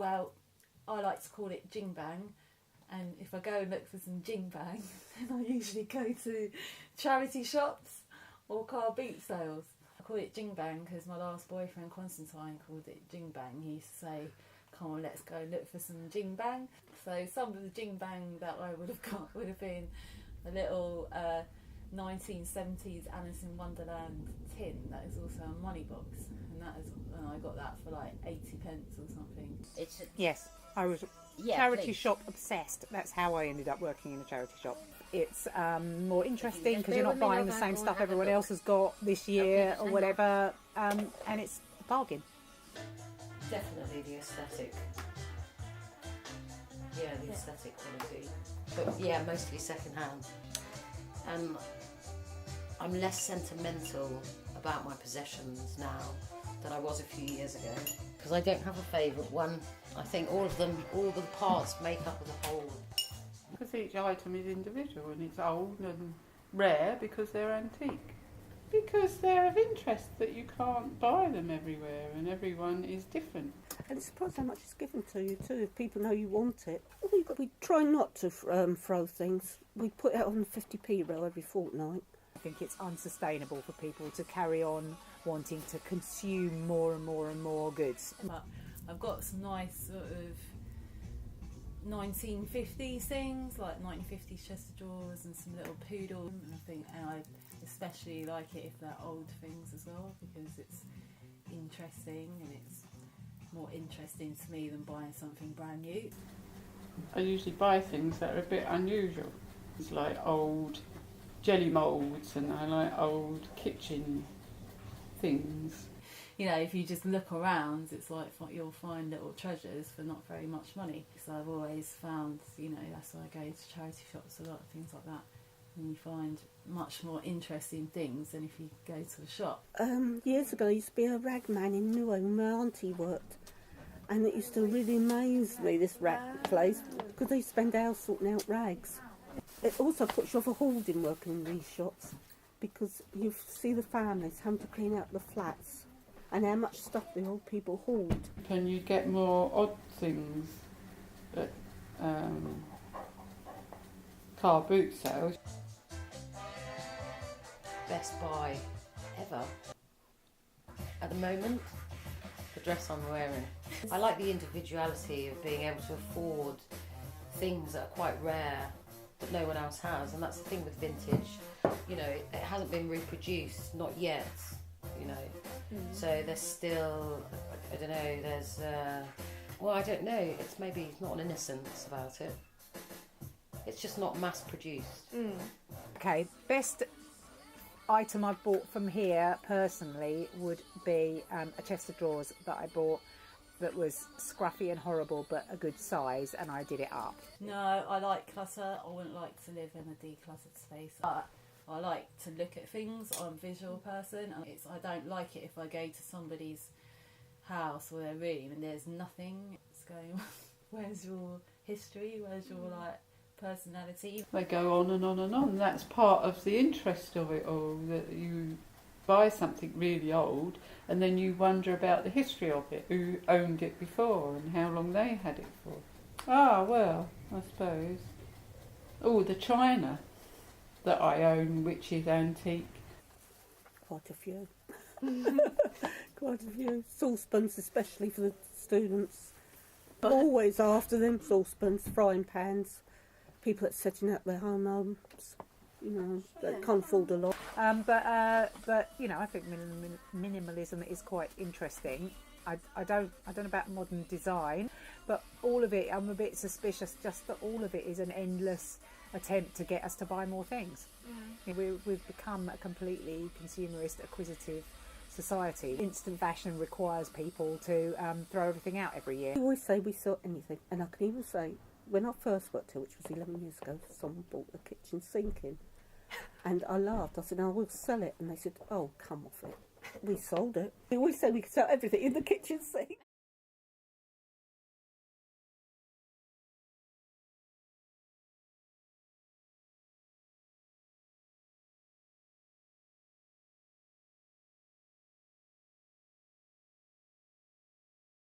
Well, I like to call it jing bang, and if I go and look for some jing bang, then I usually go to charity shops or car boot sales. I call it jing bang because my last boyfriend Constantine called it jing bang. He used to say, "Come on, let's go look for some jing bang." So some of the jing bang that I would have got would have been a little 1970s Alice in Wonderland tin that is also a money box, and I got that for like 80p or something. Yes, I was charity shop obsessed. That's how I ended up working in a charity shop. It's more interesting because you're not buying the same stuff everyone else has got this year or whatever, and it's a bargain. Definitely the aesthetic. Yeah, the aesthetic quality. But yeah, mostly second hand. I'm less sentimental about my possessions now than I was a few years ago. Because I don't have a favourite one. I think all the parts make up of the whole. Because each item is individual and it's old and rare because they're antique. Because they're of interest that you can't buy them everywhere and everyone is different. And it's surprised how much is given to you too if people know you want it. We try not to throw things. We put it on the 50p row every fortnight. I think it's unsustainable for people to carry on wanting to consume more and more and more goods. But I've got some nice sort of 1950s things, like 1950s chest of drawers and some little poodles, and I especially like it if they're old things as well, because it's interesting and it's more interesting to me than buying something brand new. I usually buy things that are a bit unusual. It's like old jelly moulds and I like old kitchen things. You know, if you just look around, it's like you'll find little treasures for not very much money. So I've always found, you know, that's why I go to charity shops a lot, things like that. And you find much more interesting things than if you go to a shop. Years ago, I used to be a rag man in Newham where my auntie worked. And it used to really amaze me, this rag place, because they spend hours sorting out rags. It also puts you off a hoarding working in these shops, because you see the families having to clean out the flats and how much stuff the old people hoard. Can you get more odd things at car boot sales? Best buy ever. At the moment, the dress I'm wearing. I like the individuality of being able to afford things that are quite rare that no one else has, and that's the thing with vintage. You know, it hasn't been reproduced, not yet, you know. So there's still, I don't know, there's, well, I don't know, it's not an innocence about it. It's just not mass produced. Okay, best item I've bought from here personally would be a chest of drawers that I bought that was scruffy and horrible but a good size, and I did it up. No, I like clutter. I wouldn't like to live in a decluttered space. But I like to look at things. I'm a visual person. I don't like it if I go to somebody's house or their room and there's nothing. It's going, where's your history? Where's your personality? They go on and on and on. That's part of the interest of it all, that you buy something really old and then you wonder about the history of it, who owned it before and how long they had it for. Ah, well, I suppose. Oh, the china that I own, which is antique. Quite a few. Quite a few. Saucepans, especially for the students. Always after them, saucepans, frying pans, people that's setting up their home homes. You know, that can't afford a lot. But you know, I think minimalism is quite interesting. I don't know about modern design, but all of it, I'm a bit suspicious just that all of it is an endless attempt to get us to buy more things. We've become a completely consumerist, acquisitive society. Instant fashion requires people to throw everything out every year. We always say we sell anything, and I can even say, when I first worked here, which was 11 years ago, someone bought a kitchen sink in. And I laughed. I said, "I will sell it." And they said, "Oh, come off it." We sold it. We always say we could sell everything in the kitchen sink.